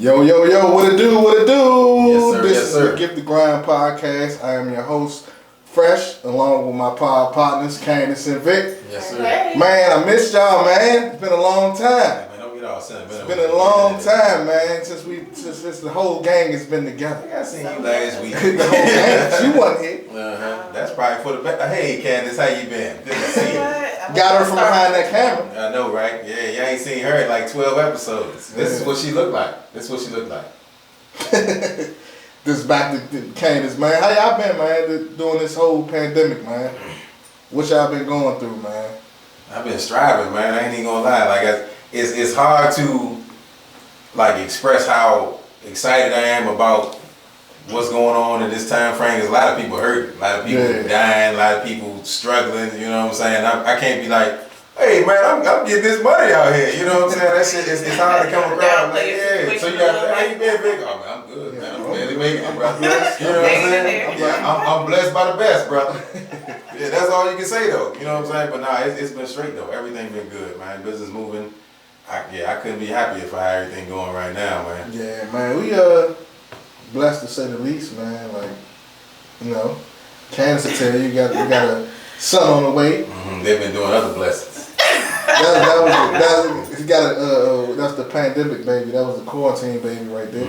Yo, what it do, what it do? Yes, sir, This yes, is sir. the Get the Grind podcast. I am your host, Fresh, along with my pod partners, Candace and Vic. Yes, sir. Okay. Man, I missed y'all, man. It's been a long time. Man, don't get all sentimental. It's been a long time, man, since the whole gang has been I together. think I seen you last week. The whole gang, she wasn't here. That's probably for the best. Hey, Candace, how you been? Good to see you. Got her from behind that camera. I know, right? Yeah, you ain't seen her in like 12 episodes. This is what she looked like. This back to Candace, man. How y'all been, man, during this whole pandemic, man? What y'all been going through, man? I've been striving, man. I ain't even gonna lie. Like, it's hard to like express how excited I am about what's going on in this time frame. Cause a lot of people hurt, a lot of people dying, a lot of people struggling. You know what I'm saying? I can't be like, hey man, I'm getting this money out here. You know what I'm saying? That shit it's hard to come across. Like, yeah. So you got, how you been, Vic? Oh man, I'm good, man. I'm barely making it, brother. You know what I'm saying? I'm blessed by the best, brother. Yeah, that's all you can say though. You know what I'm saying? But nah, it's been straight though. Everything been good, man. Business moving. I couldn't be happy if I had everything going right now, man. Yeah, man. We blessed to say the least, man. Like, you know, Candace will tell you, we got a son on the way. They've been doing other blessings. That's the pandemic baby. That was the quarantine baby right there.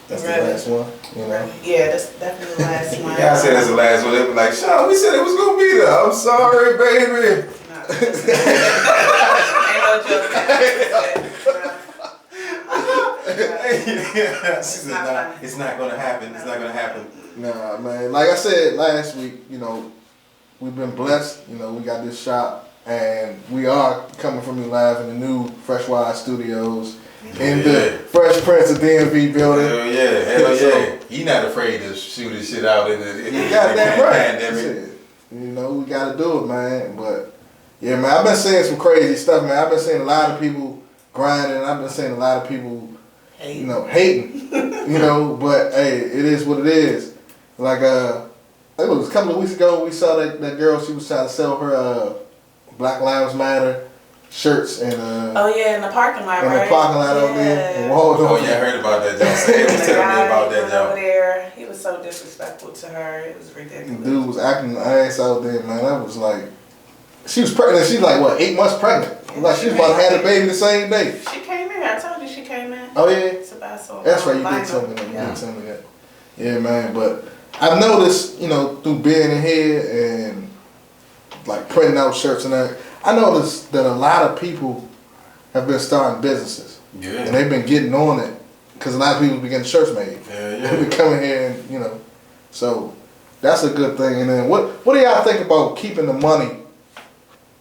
That's the last one. You know. Yeah, that's definitely the last one. Yeah, I said that's the last one. They were like, Sean, we said it was gonna be there. I'm sorry, baby. Ain't no joke. She said, nah, it's not gonna happen. It's not gonna happen. Nah, man. Like I said last week, you know, we've been blessed. You know, we got this shop. And we are coming from you live in the new Freshwire Studios in the Fresh Prince of DMV building. Hell yeah. He not afraid to shoot his shit out in the pandemic. You know, we got to do it, man. But, yeah, man, I've been seeing some crazy stuff, man. I've been seeing a lot of people grinding. I've been seeing a lot of people, you know, hating. You know, but, hey, it is what it is. Like, it was a couple of weeks ago, we saw that girl, she was trying to sell her, Black Lives Matter shirts and in the parking lot, in the parking lot over there in Waldorf. Oh yeah, I heard about that. They was telling me about that over there. He was so disrespectful to her. It was ridiculous. The dude was acting ass out there, man. That was like, she was pregnant. She's like what, 8 months pregnant? Like she was about to have a baby the same day. She came in. I told you she came in. Oh yeah. To buy some. That's right. You did tell me that. You did tell me that. Yeah, man. But I've noticed, you know, through being in here and like printing out shirts and that. I noticed that a lot of people have been starting businesses. Yeah. And they've been getting on it because a lot of people be getting shirts made. Yeah. They be coming here and, you know, so that's a good thing. And then what do y'all think about keeping the money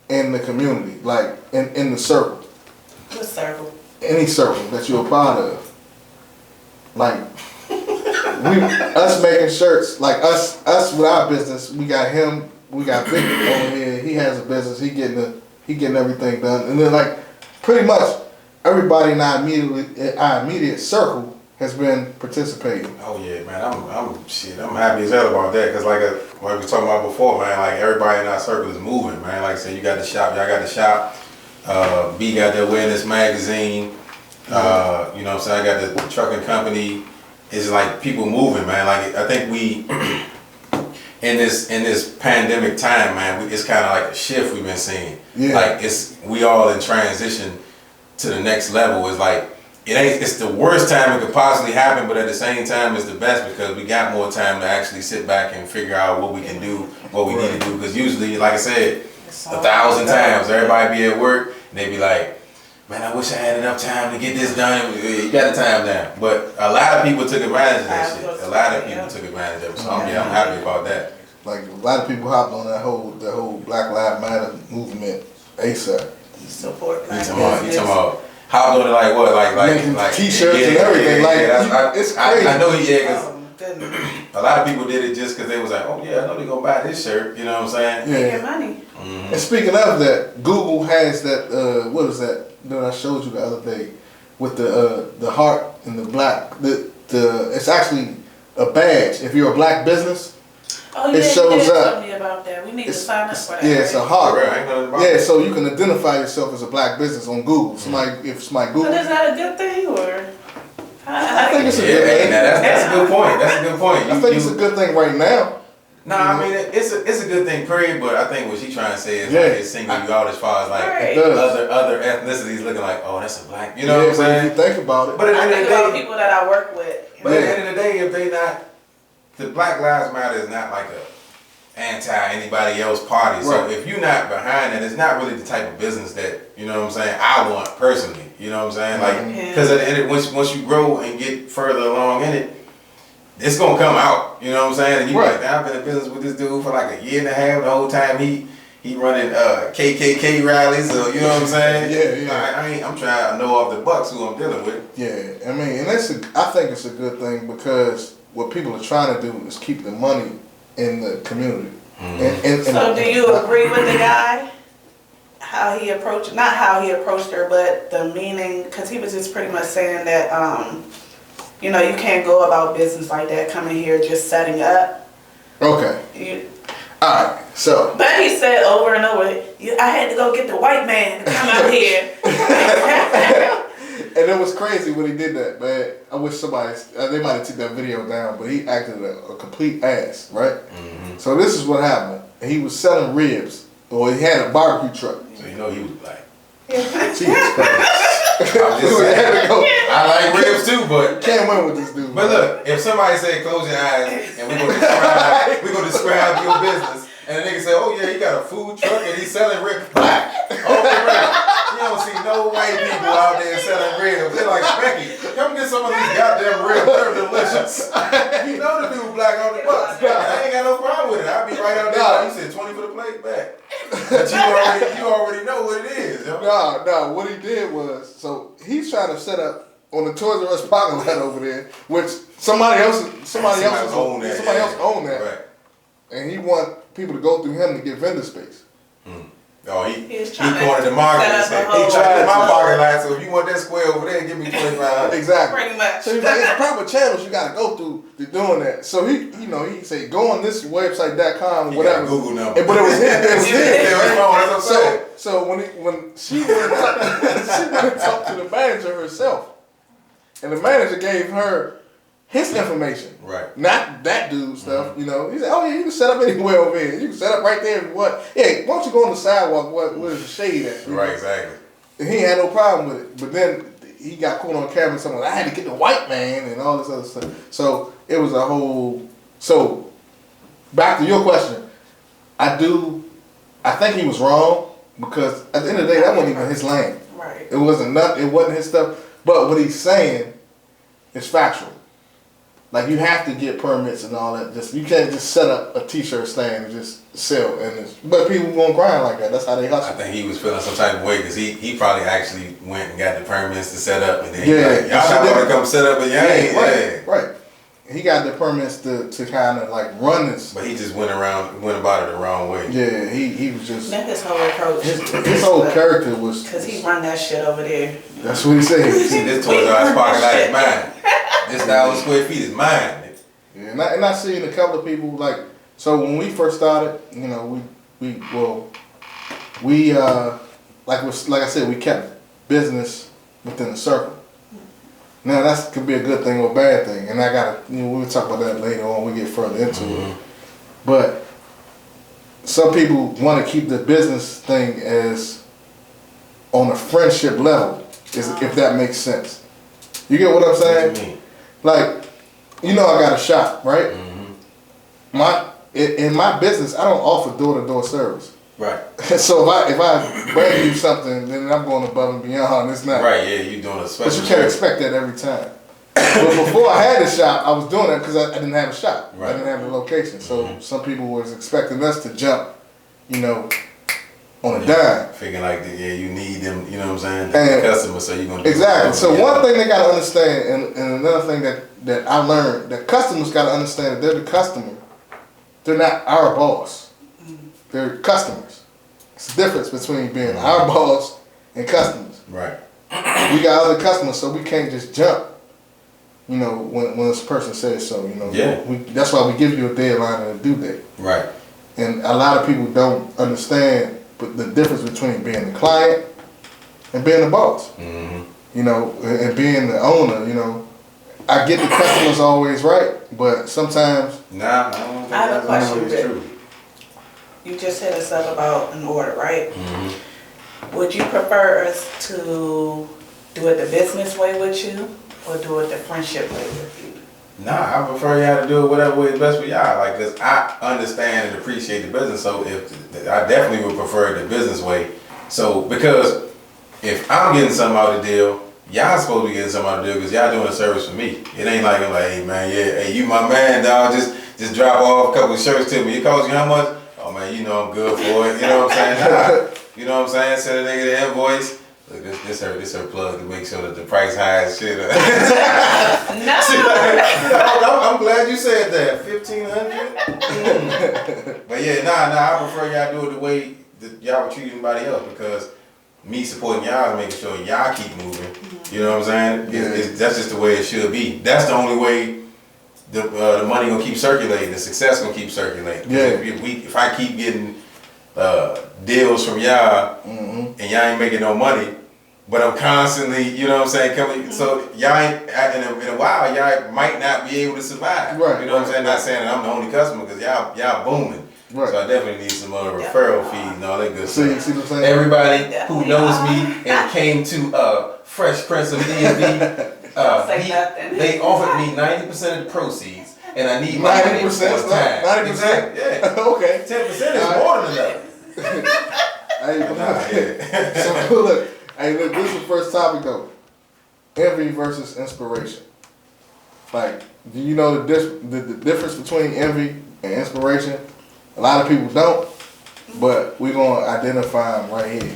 in the community, like in the circle? What circle? Any circle that you're a part of. Like, us making shirts, like us with our business, we got him. We got Vic over here. He has a business. He getting everything done. And then like pretty much everybody in our immediate circle has been participating. Oh yeah, man. I'm happy as hell about that because like we were talking about before, man. Like everybody in our circle is moving, man. Like I said, you got the shop. Y'all got the shop. B got the Awareness magazine. You know what I'm saying? I got the trucking company. It's like people moving, man. Like I think we. In this pandemic time, man, it's kind of like a shift we've been seeing. Yeah. Like we all in transition to the next level. It's like it's the worst time it could possibly happen, but at the same time, it's the best because we got more time to actually sit back and figure out what we can do, what we need to do. Because usually, like I said, 1,000 times everybody be at work and they be like, man, I wish I had enough time to get this done. You got the time now. But a lot of people took advantage of that shit. A lot of people took advantage of it. So I'm happy about that. Like a lot of people hopped on that whole Black Lives Matter movement ASAP. Support. You talking about hopped on it like what? Like t-shirts and everything. It's crazy. I know because a lot of people did it just because they was like, oh yeah, I know they're gonna buy this shirt. You know what I'm saying? Yeah. Get money. And speaking of that, Google has that. What is that? That I showed you the other day with the heart and the black. It's actually a badge. If you're a black business. Oh yeah, it shows up. Tell me about that. We need to sign up for that. Yeah, it's a heart. Yeah, so you can identify yourself as a black business on Google. If somebody Google. But is that a good thing or? I think it's a good thing. Now that's a good point. That's a good point. I think it's a good thing right now. No, I mean it's a good thing, period. But I think what she's trying to say is like it's singling you out as far as like other ethnicities looking like, oh, that's a black. You know what I'm saying? If you think about it. But at the end of the day, people that I work with. But at the end of the day, if they not, the Black Lives Matter is not like a anti anybody else party. So if you're not behind it, it's not really the type of business that, you know what I'm saying, I want personally. You know what I'm saying? Like, because at the end, once you grow and get further along in it, it's gonna come out. You know what I'm saying? And you like, I've been in business with this dude for like a year and a half. The whole time he running KKK rallies, or you know what I'm saying? I'm trying to know off the bucks who I'm dealing with. Yeah, I mean, and I think it's a good thing because what people are trying to do is keep the money in the community. So do you agree with the guy? How he approached, not how he approached her, but the meaning, because he was just pretty much saying that, you know, you can't go about business like that, coming here just setting up. Okay. Alright, so. But he said over and over, I had to go get the white man to come out here. And it was crazy when he did that, man. I wish somebody, they might have took that video down, but he acted a complete ass, right? Mm-hmm. So this is what happened. He was selling ribs, or he had a barbecue truck. So you know he was black. Jesus Christ. I like ribs too, but can't win with this dude. But look, if somebody say close your eyes and we gonna describe your business, and the nigga say, oh yeah, he got a food truck and he's selling ribs, black. You don't see no white people out there selling ribs. They're like, Becky, come get some of these goddamn ribs. They're delicious. You know the people black on the bus. I ain't got no problem with it. I'll be right out there. You said 20 for the plate back. But you already know what it is. No. What he did was, so he's trying to set up on the Toys R Us parking lot over there, which somebody else owned that. Right. And he want people to go through him to get vendor space. Oh, he cornered the market and said, he tried to my parking lot, so if you want that square over there, give me $25. Exactly. Pretty much. So he's like, it's proper channels you gotta go through to doing that. So he said, go on this website.com or whatever. Google number. But it was him. So so when she went and talked to the manager herself, and the manager gave her his information, right? Not that dude's stuff, you know. He said, "Oh yeah, you can set up anywhere over here. You can set up right there. What? Yeah, why don't you go on the sidewalk? Where's the shade at? Right, exactly." And he had no problem with it, but then he got caught on camera. Someone, I had to get the white man and all this other stuff. So it was a whole. So back to your question, I think he was wrong because at the end of the day, that wasn't even his lane. Right. It wasn't his stuff. But what he's saying is factual. Like you have to get permits and all that. You can't just set up a t-shirt stand and just sell. But people gonna grind like that. That's how they hustle. I think he was feeling some type of way because he probably actually went and got the permits to set up, and then y'all not gonna come set up, and right. He got the permits to kind of like run this. But he just went about it the wrong way. Yeah, he was just. That's his whole approach. His whole character was. Because he run that shit over there. That's what he said. See, this Toys R Us parking lot is mine. This 1,000 square feet is mine. Yeah, and I seen a couple of people like. So when we first started, you know, we like I said, we kept business within the circle. Now that could be a good thing or a bad thing, and we'll talk about that later on. We get further into it, but some people want to keep the business thing as on a friendship level, if that makes sense. You get what I'm saying? What do you mean? Like, you know, I got a shop, right? In my business, I don't offer door-to-door service. Right. So if I bring you something, then I'm going above and beyond. It's not right. Yeah, you doing a special. But you can't expect that every time. But before I had a shop, I was doing that because I didn't have a shop. Right. I didn't have a location. So some people was expecting us to jump, you know, on a dime. Figuring like, you need them, you know what I'm saying, the customer, so you're going to do exactly. So one thing they got to understand, and another thing that I learned, that customers got to understand that they're the customer. They're not our boss. They're customers. It's the difference between being our boss and customers. Right. We got other customers, so we can't just jump. You know, when this person says so. You know. Yeah. That's why we give you a deadline and a due date. Right. And a lot of people don't understand the difference between being the client and being the boss. Mm-hmm. You know, and being the owner. You know, I get the customer's always right, but sometimes. Nah, I don't think I have a question, always Rick. true. You just hit us up about an order, right? Mm-hmm. Would you prefer us to do it the business way with you or do it the friendship way with you? Nah, I prefer y'all to do it whatever way is best for y'all. Like, cause I understand and appreciate the business. So I definitely would prefer the business way. So because if I'm getting something out of the deal, y'all supposed to be getting something out of the deal because y'all doing a service for me. It ain't like I'm like, hey man, yeah, hey you my man, dog. Just drop off a couple of shirts to me. It costs you how much? Oh man, you know I'm good for it. You know what I'm saying? Nah. You know what I'm saying? Send a nigga the invoice. Look, this her plug to make sure that the price high as shit. No. I'm glad you said that. 1,500. But yeah, nah. I prefer y'all do it the way that y'all would treat anybody else because me supporting y'all and making sure y'all keep moving. You know what I'm saying? That's just the way it should be. That's the only way the money gonna keep circulating. The success gonna keep circulating. Yeah. If I keep getting deals from y'all and y'all ain't making no money, but I'm constantly, you know what I'm saying, coming. So y'all ain't in a while, y'all might not be able to survive. Right. You know what I'm saying? Not saying that I'm the only customer because y'all booming. Right. So I definitely need some referral fees and all that good stuff. See what I'm saying? Everybody who knows me and came to Fresh Prince of D&B, they offered me 90% of the proceeds, and I need my 90%. 90%. Yeah. Okay. 10% is more than enough. So look, this is the first topic though. Envy versus inspiration. Like, do you know the difference between envy and inspiration? A lot of people don't, but we're gonna identify them right here.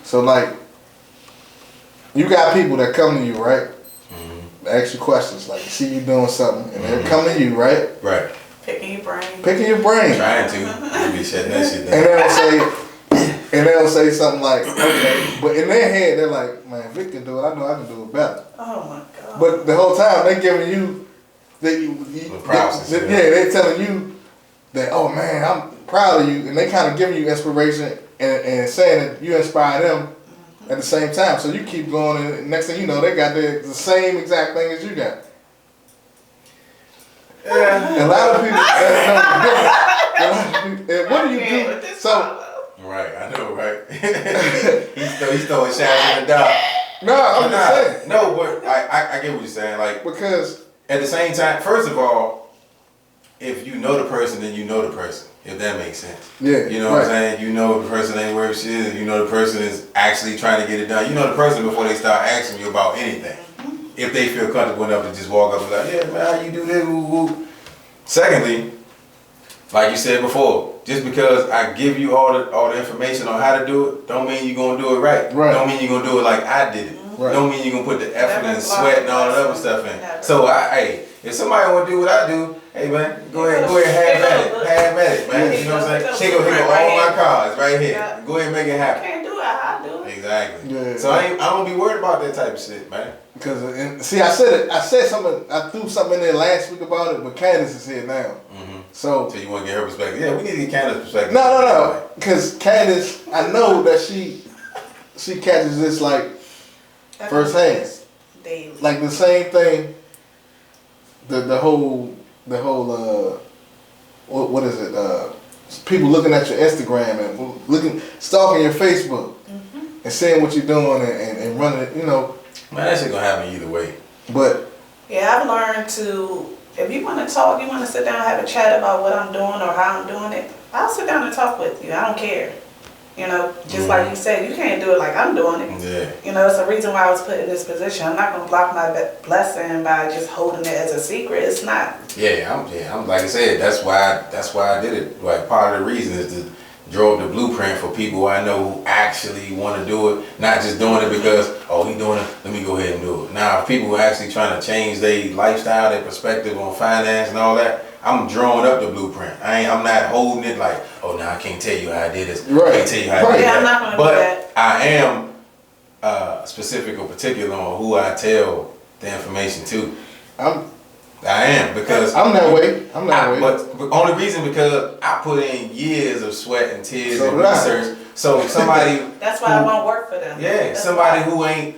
So like, you got people that come to you, right? Ask you questions, like see you doing something, and they're coming to you, right? Right. Picking your brain. Trying to. You be shutting that shit down. And they'll say something like, okay, but in their head they're like, man, if Vic can do it, I know I can do it better. Oh my God. But the whole time they're giving you they're telling you that, oh man, I'm proud of you, and they kind of giving you inspiration and saying that you inspire them at the same time. So you keep going, and next thing you know, they got the same exact thing as you got. Yeah. A lot of people. What do you do? So. Right, I know, right? he's throwing shots in the dark. No, I'm just saying. No, but I get what you're saying. Like, because at the same time, first of all, if you know the person, then you know the person. If that makes sense. Yeah. You know what I'm saying? You know the person ain't worth shit. You know the person is actually trying to get it done. You know the person before they start asking you about anything. If they feel comfortable enough to just walk up and be like, yeah, man, how you do this? Woo, woo. Secondly, like you said before, just because I give you all the information on how to do it, don't mean you're gonna do it right. Don't mean you're gonna do it like I did it. Don't mean you're gonna put the effort and sweat and all that other stuff in. So if somebody wanna do what I do, hey man, go ahead, have at it, man. You know what I'm saying? Here go all my cards right here. Go ahead and make it happen. Can't do it how I do it. Exactly. Yeah. So I don't be worried about that type of shit, man. Because see, I said something. I threw something in there last week about it, but Candace is here now. So you want to get her perspective? Yeah, we need to get Candace's perspective. No. Because Candace, I know that she catches this like firsthand. Daily. Like the same thing. The whole what is it? People looking at your Instagram and stalking your Facebook and seeing what you're doing and running it. You know. Man, that shit gonna happen either way. But yeah, I've learned to, if you want to talk, you want to sit down and have a chat about what I'm doing or how I'm doing it, I'll sit down and talk with you. I don't care. You know, just like you said, you can't do it like I'm doing it. Yeah. You know, it's the reason why I was put in this position. I'm not going to block my blessing by just holding it as a secret. It's not. I'm like I said, that's why I did it. Like part of the reason is to draw up the blueprint for people I know who actually want to do it, not just doing it because, oh, he doing it, let me go ahead and do it. Now, if people are actually trying to change their lifestyle, their perspective on finance and all that, I'm drawing up the blueprint. I'm not holding it like, oh, now I can't tell you how I did this. Right. I can't tell you how I did that. I'm not going to do that. But I am specific or particular on who I tell the information to. I am, because I'm that way. But only reason because I put in years of sweat and tears and research. So somebody that's why I won't work for them. Yeah, somebody who ain't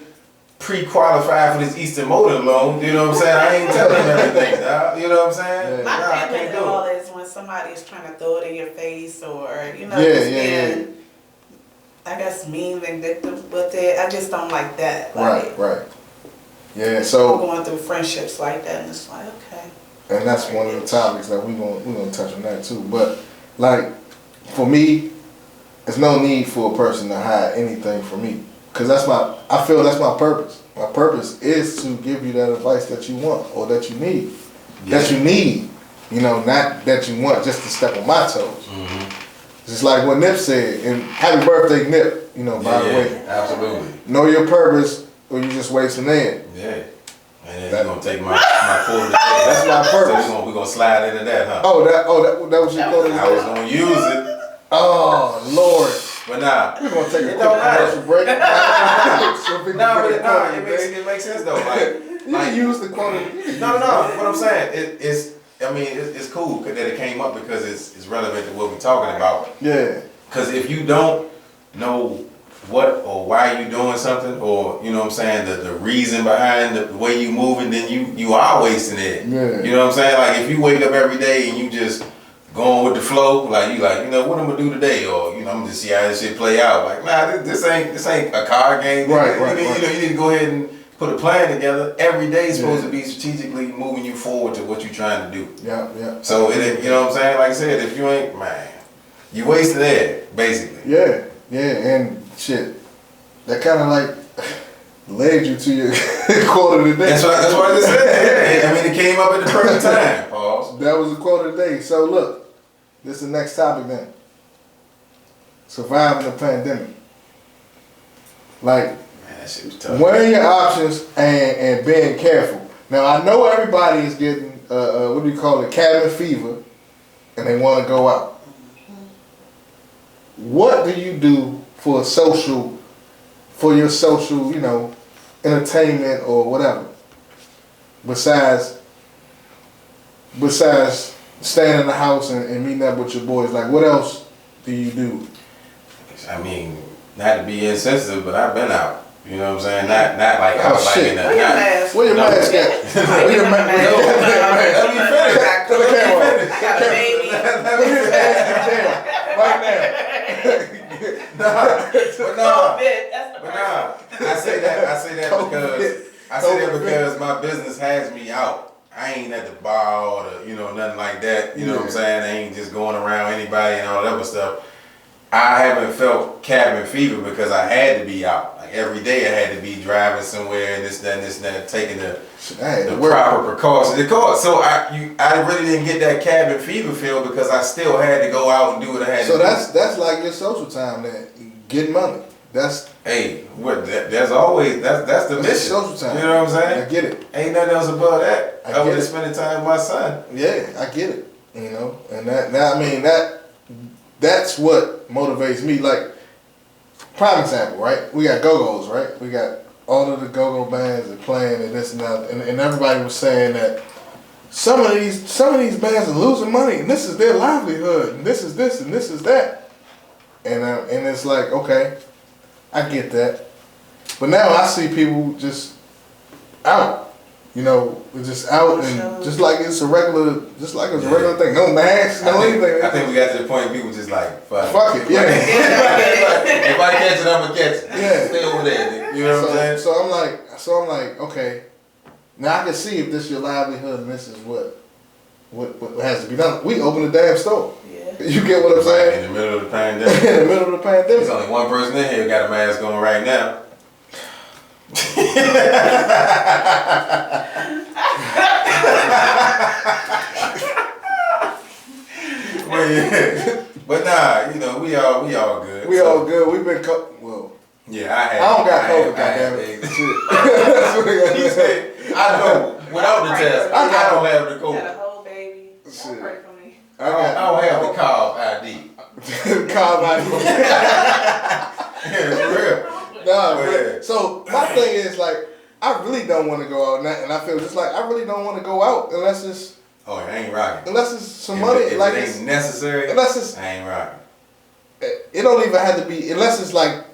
pre-qualified for this Eastern Motor loan. You know what I'm saying? I ain't telling him everything. You know what I'm saying? Yeah. My Nah, I favorite can't of do all it. is when somebody is trying to throw it in your face or, Yeah, just yeah, being, I guess, mean, vindictive with it. I just don't like that. Like, Right. Yeah, so going through friendships like that, and it's like, okay. and that's one of the topics that we're gonna touch on that too. But like for me, there's no need for a person to hide anything from me, because I feel that's my purpose. My purpose is to give you that advice that you want or that you need. That you need, not that you want just to step on my toes. Just like what Nip said, and happy birthday, Nip, by the way. Absolutely. Know your purpose or you just wasting it. Yeah. And then you're gonna take my quote today. That's my purpose. So we're gonna slide into that, huh? That was your quote. I was gonna use it. Oh Lord. But nah. We're gonna take a quick don't matter. commercial break. It makes sense though. Like use the quote. No. What I'm saying, it's cool that it came up because it's relevant to what we're talking about. Yeah. Because if you don't know what or why you doing something, or the reason behind the way you moving, then you are wasting it. Yeah. You know what I'm saying? Like if you wake up every day and you just going with the flow, what I'm gonna do today, or I'm gonna just see how this shit play out. Like, nah, this ain't a card game. Right. You need to go ahead and put a plan together. Every day is supposed to be strategically moving you forward to what you're trying to do. Yeah. So you know what I'm saying? Like I said, if you ain't, you wasted it, basically. Yeah, and shit, that kind of like led you to your quote of the day. That's what I just said. Yeah. It came up at the perfect time. Pause. That was the quote of the day. So look, this is the next topic then. Surviving the pandemic. Like, Man, that shit was tough. weighing your options and being careful. Now I know everybody is getting what do you call it, cabin fever, and they want to go out. What do you do for your social, entertainment or whatever? Besides staying in the house and meeting up with your boys, like what else do you do? Not to be insensitive, but I've been out. You know what I'm saying? Not like I was like in a. Where your mask? Where your mask at? Where your mask? Let me finish. To the camera. Got a baby. Right now. I say that because my business has me out. I ain't at the bar or nothing like that. You know what I'm saying? I ain't just going around anybody and all that other stuff. I haven't felt cabin fever because I had to be out. Like every day I had to be driving somewhere and this and that, taking the proper precautions. So I really didn't get that cabin fever feel because I still had to go out and do what I had to do. So that's like your social time then, getting money. That's that's always that's the mission. Social time. You know what I'm saying? I get it. Ain't nothing else above that. Other than spending time with my son. Yeah, I get it. And that's what motivates me. Like, prime example, right? We got go-go's, right? We got all of the go-go bands and playing and this and that, and everybody was saying that some of these bands are losing money and this is their livelihood and this is this and this is that, and it's like, okay, I get that, but now I see people just out. Just out and just like it's a regular thing. No masks, no anything. I think we got to the point where people just like, fuck it, yeah. If I catch it, I'm gonna catch it. Yeah. Stay over there. You know what I'm saying? So I'm like, okay. Now I can see if this is your livelihood and this is what has to be done. We open the damn store. Yeah. You get what I'm saying? In the middle of the pandemic. In the middle of the pandemic. There's only one person in here who got a mask on right now. But nah, we all good. We all good. We've been yeah, I don't got COVID, goddammit. He said, I know, without the test, I don't have the COVID. Got a whole baby. Don't pray for me. I don't have the cob ID. Cob ID. Yeah, for real. Nah, so my thing is like, I really don't want to go out, and I feel just like I really don't want to go out unless it's. Oh, it ain't rocking. Unless it's some money, if like it ain't necessary. Unless it's. I ain't rocking. It don't even have to be unless it's like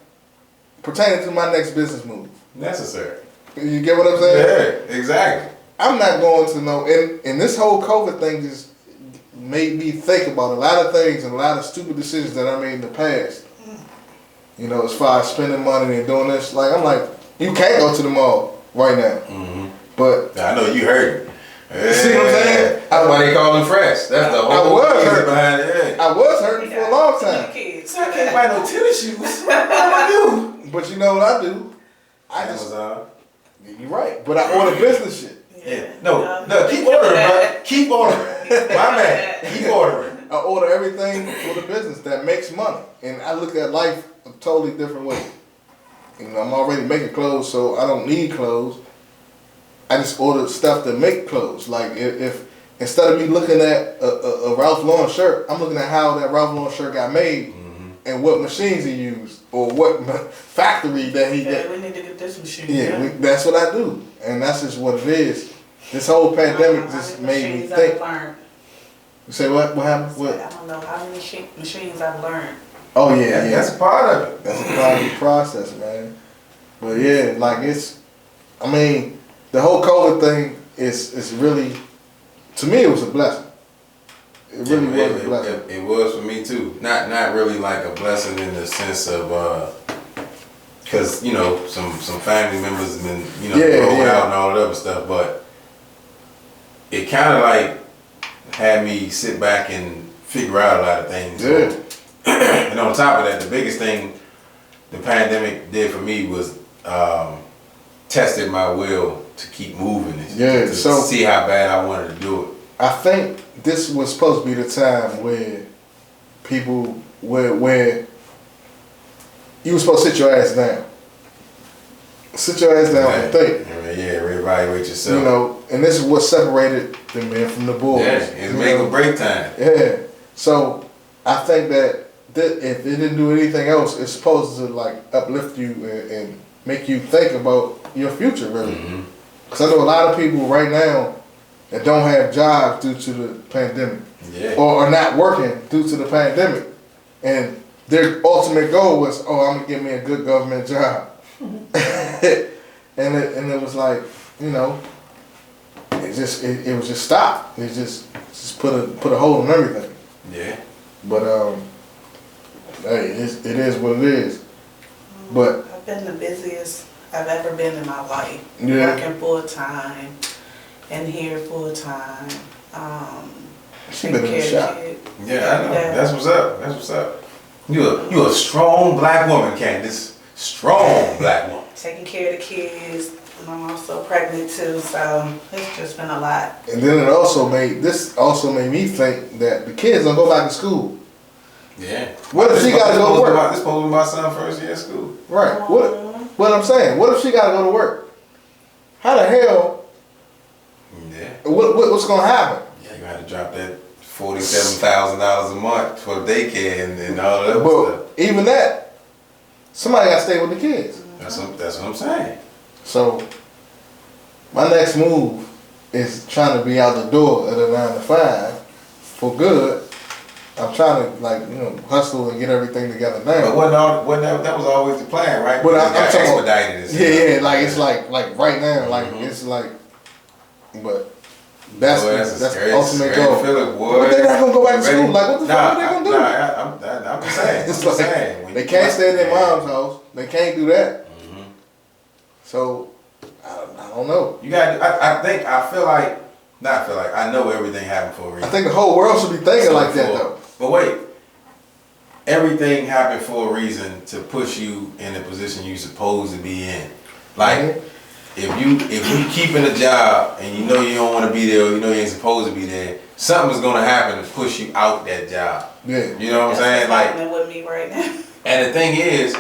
pertaining to my next business move. Necessary. You get what I'm saying? Yeah, exactly. I'm not going to know, and this whole COVID thing just made me think about a lot of things and a lot of stupid decisions that I made in the past. You know, as far as spending money and doing this, like I'm like, you can't go to the mall right now. Mm-hmm. But I know you heard it. Yeah. See what I'm saying? That's why they call them fresh. That's the whole reason behind it. I was hurting for a long time. Kids. I can't buy no tennis shoes. What do I do? But you know what I do? I just, you're right. But I order business shit. Yeah. No, keep ordering, bro. Keep ordering. My man, keep ordering. I order everything for the business that makes money. And I look at life a totally different way. You know, I'm already making clothes, so I don't need clothes. I just ordered stuff to make clothes. Like if instead of me looking at a Ralph Lauren shirt, I'm looking at how that Ralph Lauren shirt got made and what machines he used or what factory that he did. We need to get this machine. Yeah, that's what I do, and that's just what it is. This whole pandemic just made me think. You say what? What happened? What? I don't know how many machines I've learned. Oh yeah, That's part of it. That's a part of the process, man. But yeah, like I mean, the whole COVID thing is really, to me, it was a blessing. It really was a blessing. It was for me too. Not really like a blessing in the sense of, cause you know some family members have been rolled out and all that other stuff, but it kind of like had me sit back and figure out a lot of things. Yeah. And on top of that, the biggest thing the pandemic did for me was tested my will to keep moving and to see how bad I wanted to do it. I think this was supposed to be the time where people, where you were supposed to sit your ass down. Sit your ass down and think. Yeah, reevaluate yourself. You know, and this is what separated the men from the boys. Yeah, it's make or break time. Yeah. So I think that if it didn't do anything else, it's supposed to like uplift you and make you think about your future, really. Because I know a lot of people right now that don't have jobs due to the pandemic, or are not working due to the pandemic, and their ultimate goal was, I'm gonna get me a good government job, and it was like, you know, it was just stopped. It just put a hold on everything. Yeah. But hey, it is what it is. But I've been the busiest I've ever been in my life. Yeah. Working full time and here full time. She been in the shop. Yeah, I know. That's what's up. That's what's up. You a strong black woman, Candace. Strong black woman. Taking care of the kids. And I'm also pregnant too, so it's just been a lot. And then it also made me think that the kids don't go back to school. Yeah. What if she got to go to work? This supposed to be my son's first year of school. Right. What I'm saying? What if she got to go to work? How the hell? Yeah. What's gonna happen? Yeah, you have to drop that $47,000 a month for daycare and all that stuff. Even that, somebody got to stay with the kids. That's what I'm saying. So my next move is trying to be out the door at a 9 to 5 for good. I'm trying to hustle and get everything together now. But that was always the plan, right? But I'm talking expedited. Yeah, like it's like right now, like it's like, but that's the ultimate goal. But they're not gonna go back to school. Like what the fuck are they gonna do? I'm just saying. It's like they can't stay in their mom's house. They can't do that. So I don't know. You got. I know everything happened for a reason. I think the whole world should be thinking like that though. But wait, everything happened for a reason to push you in the position you're supposed to be in. Like, if you keeping a job and you know you don't want to be there, or you know you ain't supposed to be there, something's gonna happen to push you out that job. Yeah. You know what I'm saying? Like, happening with me right now. And the thing is,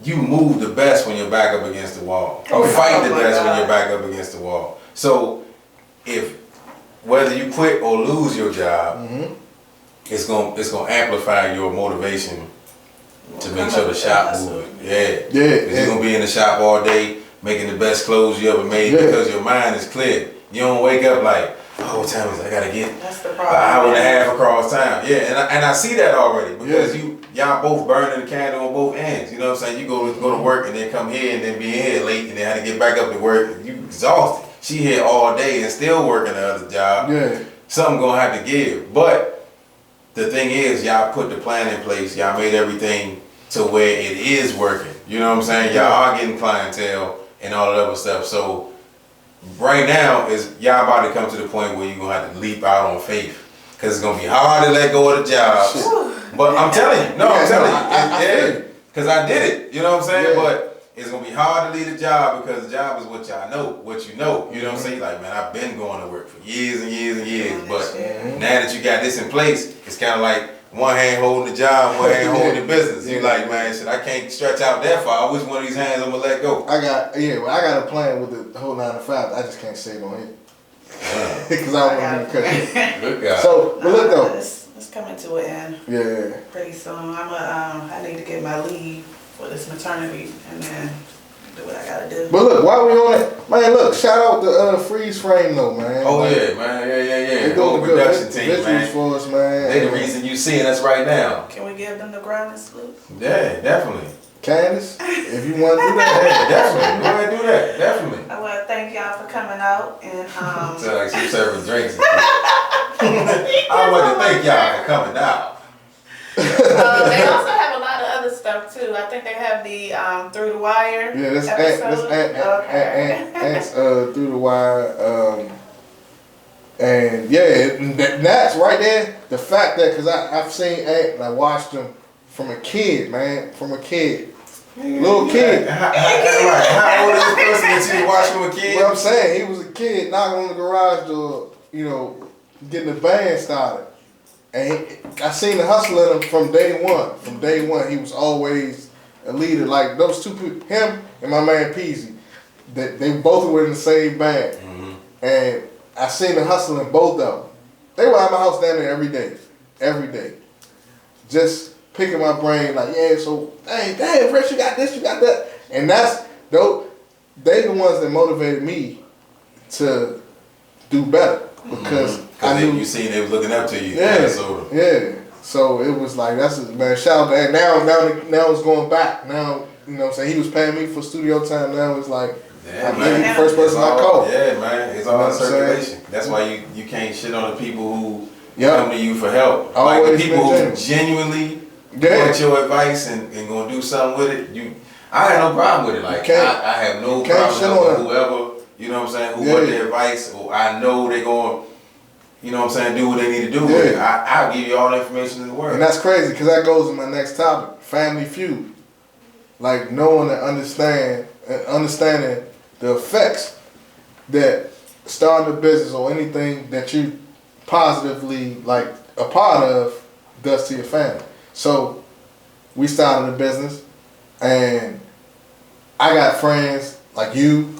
you move the best when you're back up against the wall. You fight the best when you're back up against the wall. So, whether you quit or lose your job, it's gonna amplify your motivation to make sure the shop moving. Yeah. You're gonna be in the shop all day making the best clothes you ever made because your mind is clear. You don't wake up like, Oh, what time is it? I gotta get That's the an problem. hour and a half across town. Yeah, and I see that already because y'all both burning the candle on both ends. You know what I'm saying? You go to work and then come here and then be here late and then have to get back up to work. And you exhausted. She here all day and still working the other job. Yeah. Something gonna have to give. But the thing is, y'all put the plan in place. Y'all made everything to where it is working. You know what I'm saying? Y'all are getting clientele and all that other stuff. So right now is y'all about to come to the point where you're gonna have to leap out on faith. Cause it's gonna be hard to let go of the job. But I'm telling you, yeah. Cause I did it. You know what I'm saying? Yeah. But it's gonna be hard to leave the job because the job is what y'all know, what you know. You know what I'm saying? Like, man, I've been going to work for years and years and years. But now that you got this in place, it's kind of like one hand holding the job, one hand holding the business. You like, man, shit, I can't stretch out that far. Which one of these hands I'm gonna let go? I got a plan with the whole 9 to 5. I just can't say it on here. Because I don't want to be cut. Good God. So, but look though. It's coming to an end. Yeah. Pretty soon. I need to get my leave for this maternity and then do what I gotta do. But look, while we on it, man, look, shout out to Freeze Frame though, man. Oh like, yeah, man, yeah. They The whole doing production good team, visuals man. for us, man. They the reason you seeing us right now. Can we give them the ground and salute? Yeah, definitely. Candace, if you want to do that. Yeah, definitely. Go ahead and do that. Definitely. I want to thank y'all for coming out and Sound like she's serving drinks. I want to thank y'all for coming out. they also have a lot of other stuff too. I think they have the Through the Wire. Yeah, that's episode. Ants Through the Wire. And yeah, that's right there. The fact that, because I've seen Ant and I watched him from a kid, man. From a kid. Little kid. How old is this person that you watched from a kid? What I'm saying, he was a kid knocking on the garage door, getting the band started. And I seen the hustle in him from day one. From day one, he was always a leader. Like those two people, him and my man Peasy, they both were in the same band. Mm-hmm. And I seen the hustle in both of them. They were at my house down there every day. Just picking my brain like, yeah, so, damn, Rich, you got this, you got that. And they the ones that motivated me to do better. Because I knew you seen they was looking up to you. Yeah. So it was like, man, shout out to that. Now it's going back. Now, you know what I'm saying? He was paying me for studio time. Now it's like, I'm the first person I call. Yeah, man. It's all in circulation. That's why you can't shit on the people who come to you for help. Like the people who genuinely want your advice and gonna do something with it. I had no problem with it. Like I have no problem with whoever, you know what I'm saying, who want their advice, or I know they're going, you know what I'm saying, do what they need to do with it. I'll give you all the information in the world. And that's crazy because that goes to my next topic, family feud. Like knowing and understanding the effects that starting a business or anything that you positively like a part of does to your family. So we started a business and I got friends like you,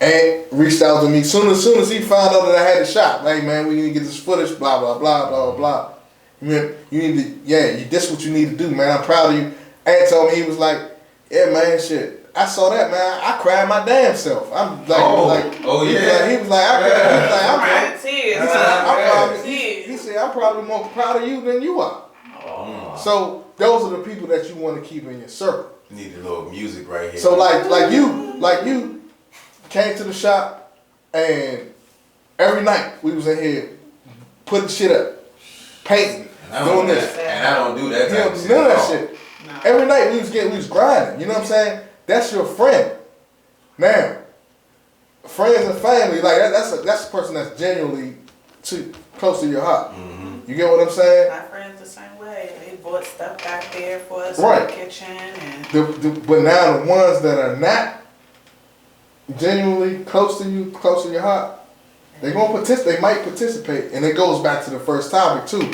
and reached out to me soon as he found out that I had a shop. Hey man, we need to get this footage, blah blah blah blah blah. You need to, this what you need to do, man. I'm proud of you. And told me, he was like, yeah man, shit. I saw that, man. I cried my damn self. I'm like, He was like, I'm crying tears. He said, I'm probably more proud of you than you are. Oh. So those are the people that you want to keep in your circle. You need a little music right here. So like you came to the shop and every night we was in here putting shit up, painting, doing this. And I don't do that type of shit. None of that shit. No. Every night we was grinding. You know what I'm saying? That's your friend. Now, friends and family, like that's a person that's genuinely close to your heart. Mm-hmm. You get what I'm saying? My friends the same way. They bought stuff back there for us in the kitchen. And but now the ones that are not genuinely close to you, close to your heart, they might participate. And it goes back to the first topic too.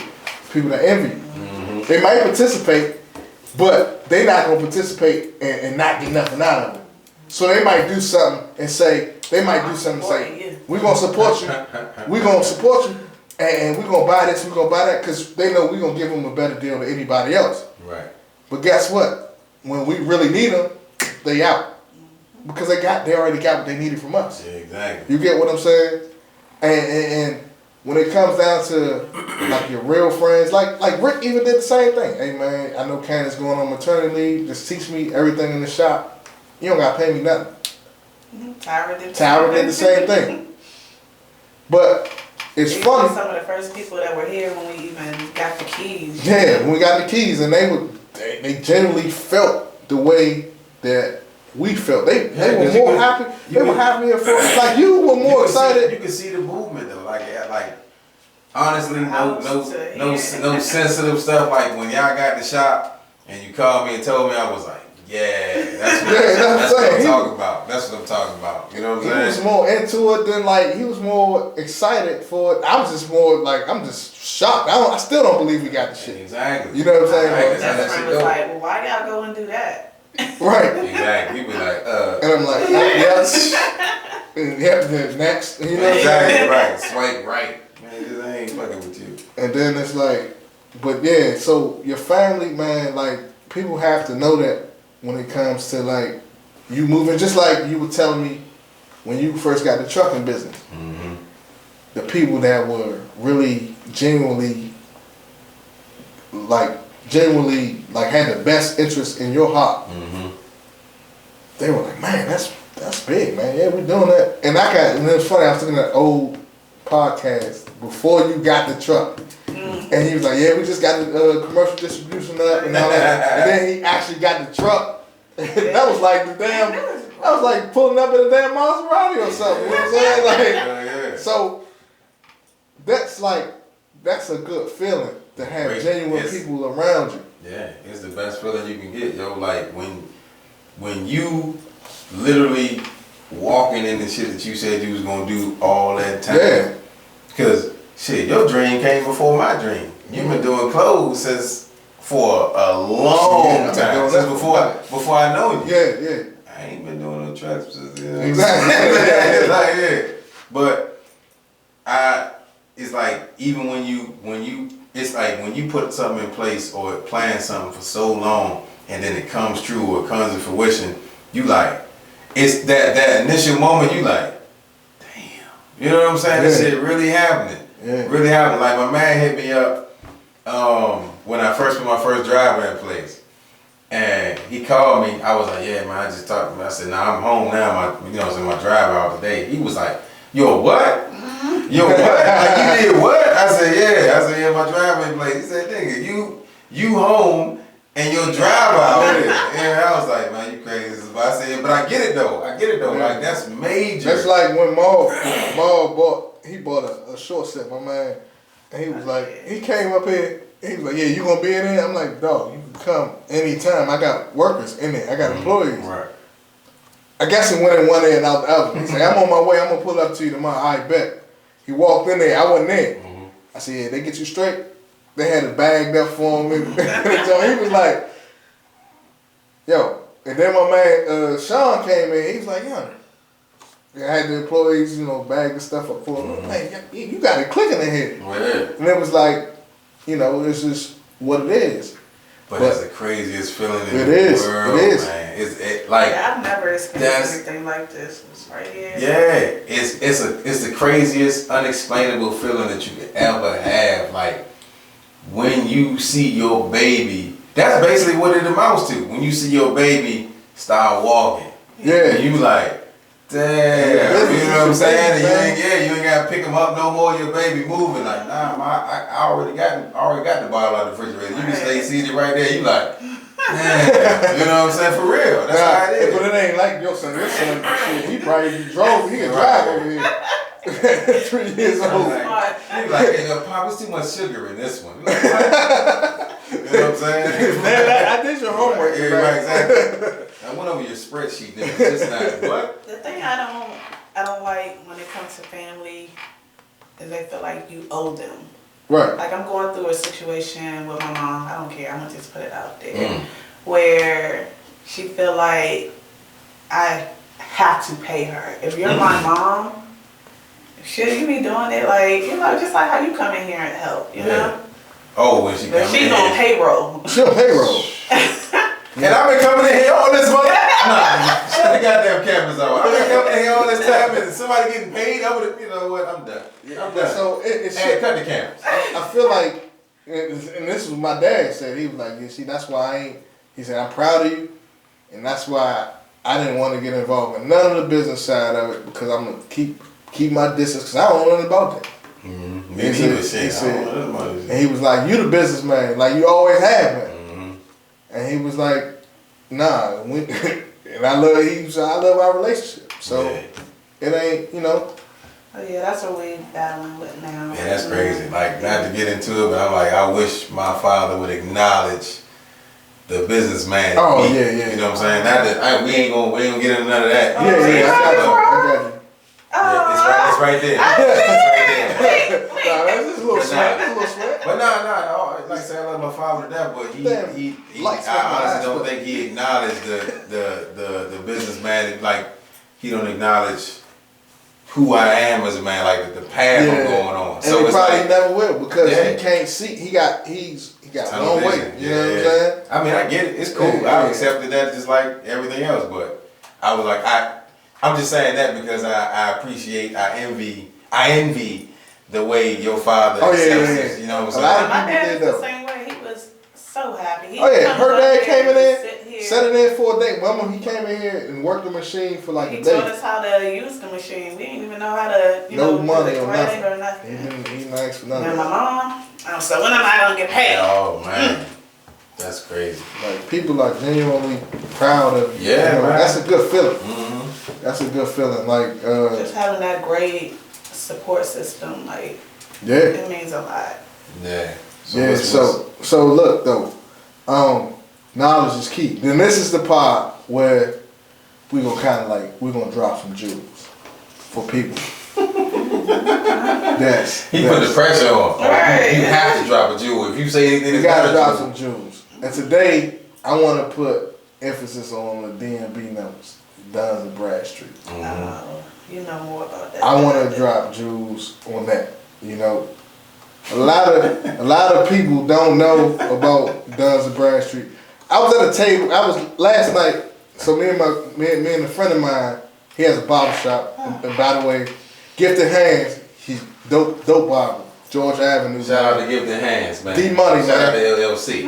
People that envy you. Mm-hmm. They might participate, but they not gonna participate and not get nothing out of it. So they might do something and say, we're gonna support you. We're gonna support you and we're gonna buy this, we're gonna buy that, because they know we're gonna give them a better deal than anybody else. Right. But guess what? When we really need them, they out. Because they already got what they needed from us. Yeah, exactly. You get what I'm saying? And when it comes down to like your real friends, like Rick even did the same thing. Hey man, I know Candace going on maternity leave. Just teach me everything in the shop. You don't gotta pay me nothing. Tyra did the same thing. But it's funny. Some of the first people that were here when we even got the keys. Yeah, when we got the keys, and they genuinely felt the way that we felt. They were more happy. They were happier for like you were more excited. You can see the movement though. Like honestly, no sensitive stuff. Like when y'all got the shop and you called me and told me, I was like, yeah, that's what I'm talking about. That's what I'm talking about. You know what I'm saying? He was more into it than like he was more excited for it. I was just more like I'm just shocked. I still don't believe we got the shit. Exactly. You know what I'm saying? That's friend was like, well, why y'all go and do that? Right. Exactly. We be like, and I'm like, yes. Yep, next. You know exactly right. Swipe right. Man, this ain't fucking with you. And then it's like, but yeah, so your family, man, like people have to know that when it comes to like you moving, just like you were telling me when you first got the trucking business. Mm-hmm. The people that were really genuinely had the best interest in your heart. Mm-hmm. They were like, man, that's big, man. Yeah, we're doing that. And it was funny, I was looking at an old podcast before you got the truck. Mm. And he was like, yeah, we just got the commercial distribution up and all that. And then he actually got the truck. That was like I was like pulling up in a damn Maserati or something. You know what I'm saying? Like, so that's a good feeling to have genuine people around you. Yeah, it's the best feeling you can get, yo. Like when you literally walking in the shit that you said you was gonna do all that time. Yeah. Because shit, your dream came before my dream. You've been doing clothes for a long time. Since before I know you. Yeah. I ain't been doing no trucks. Exactly. But it's like even when you put something in place or plan something for so long and then it comes true or it comes to fruition, you like, it's that initial moment you like, damn. You know what I'm saying? This shit really happening. Yeah. Really happening. Like my man hit me up when I first put my first driver in place. And he called me. I was like, yeah, man, I just talked to him. I said, nah, I'm home now. My driver out today. He was like, yo, what? Yo, what? Like, you did what? I said, yeah, my driver in place. He said, nigga, you home and your driver out there. And I was like, man, you crazy. But I said, but I get it though. Yeah. Like, that's major. That's like when Maul bought a short set, my man. And he was like, he came up here. He was like, yeah, you gonna be in there? I'm like, dog, you can come anytime. I got workers in there. I got employees. Right. I guess he went in one ear and out the other. He said, I'm on my way. I'm gonna pull up to you tomorrow. I bet. He walked in there. I wasn't there. Mm-hmm. I said, yeah, they get you straight. They had it bagged up for him. So he was like, yo. And then my man Sean came in. He was like, yo. I had the employees, bag the stuff up for him. Mm-hmm. Man, you got it clicking in here. Yeah. And it was like, it's just what it is. But it's the craziest feeling in the world, It is. Man. I've never experienced anything like this. It's right here. Yeah, it's the craziest, unexplainable feeling that you could ever have. Like when you see your baby, that's basically what it amounts to. When you see your baby start walking, yeah, and you like, damn, you know what I'm saying? And you ain't gotta pick them up no more. Your baby moving like, nah, I already got the bottle out of the refrigerator. You can stay seated right there. You like, damn, you know what I'm saying? For real, that's how it is. But it ain't like your son. Your son, shit, he probably drove. He can drive over here. 3 years old. You like, hey, Pop, it's too much sugar in this one. Like, you know what I'm saying? I did your homework. Yeah, right, exactly. I went over your spreadsheet. It's just not what. The thing I don't like when it comes to family is they feel like you owe them. Right. Like I'm going through a situation with my mom. I don't care. I'm gonna just put it out there, where she feel like I have to pay her. If you're my mom, should you be doing it like just like how you come in here and help, you know? Oh, when she come in. She's on payroll. She's on payroll. And I've been coming in here all this month. Shut the goddamn cameras off. I've been coming in here all this time and somebody getting paid, I would have, you know what, I'm done. I'm done. So it's hey, cut the cameras. I feel like, and this is what my dad said. He was like, you see, that's why I ain't. He said, I'm proud of you, and that's why I didn't want to get involved in none of the business side of it because I'm gonna keep my distance because I don't know nothing about that. Mm-hmm. Me too. And he was like, you the businessman, like you always have been. Mm-hmm. And he was like, nah, and I love our relationship. So it ain't, you know. Oh yeah, that's what we battling with now. Man, that's crazy. Like, not to get into it, but I'm like, I wish my father would acknowledge the businessman. Oh, me. yeah. You know what I'm saying? Not that we ain't gonna get into none of that. I got you. Yeah, it's right there. It's right there. Wait. Nah, that's just a little sweat. But no, like I said, I love my father to death, but he I honestly don't think he acknowledged the businessman. Like, he don't acknowledge who I am as a man, like the path I'm going on. And so he it's probably like, never will because he can't see. He got a long way. You know what I'm saying? I mean, I get it. It's cool. I accepted that just like everything else. But I was like, I'm just saying that because I appreciate, I envy the way your father accepts it. You know what I'm saying? My dad was the same way. He was so happy. Her dad came in there, set it in for a day. Mama, he came in here and worked the machine for like a day. He taught us how to use the machine. We didn't even know how to, no money do or nothing. He didn't ask for nothing. And my mom, so when am I gonna get paid? Oh man, that's crazy. Like, people are genuinely proud of you. Yeah, man. That's a good feeling. Mm-hmm. That's a good feeling. Like just having that great support system, like it means a lot. Yeah. So look though, knowledge is key. Then this is the part where we're gonna drop some jewels for people. He put the pressure on. Right. You have to drop a jewel. If you say anything, you gotta drop some jewels. And today I want to put emphasis on the DMB numbers, Duns and Bradstreet. Mm-hmm. You know more about that. I want to drop jewels on that. You know, a lot of people don't know about Duns and Bradstreet. I was at a table. I was last night. So me and a friend of mine, he has a barber shop. And by the way, Gifted Hands, he's dope barber. George Avenue. Shout out to Gifted Hands, man. D-Money, Shout out to man. LLC.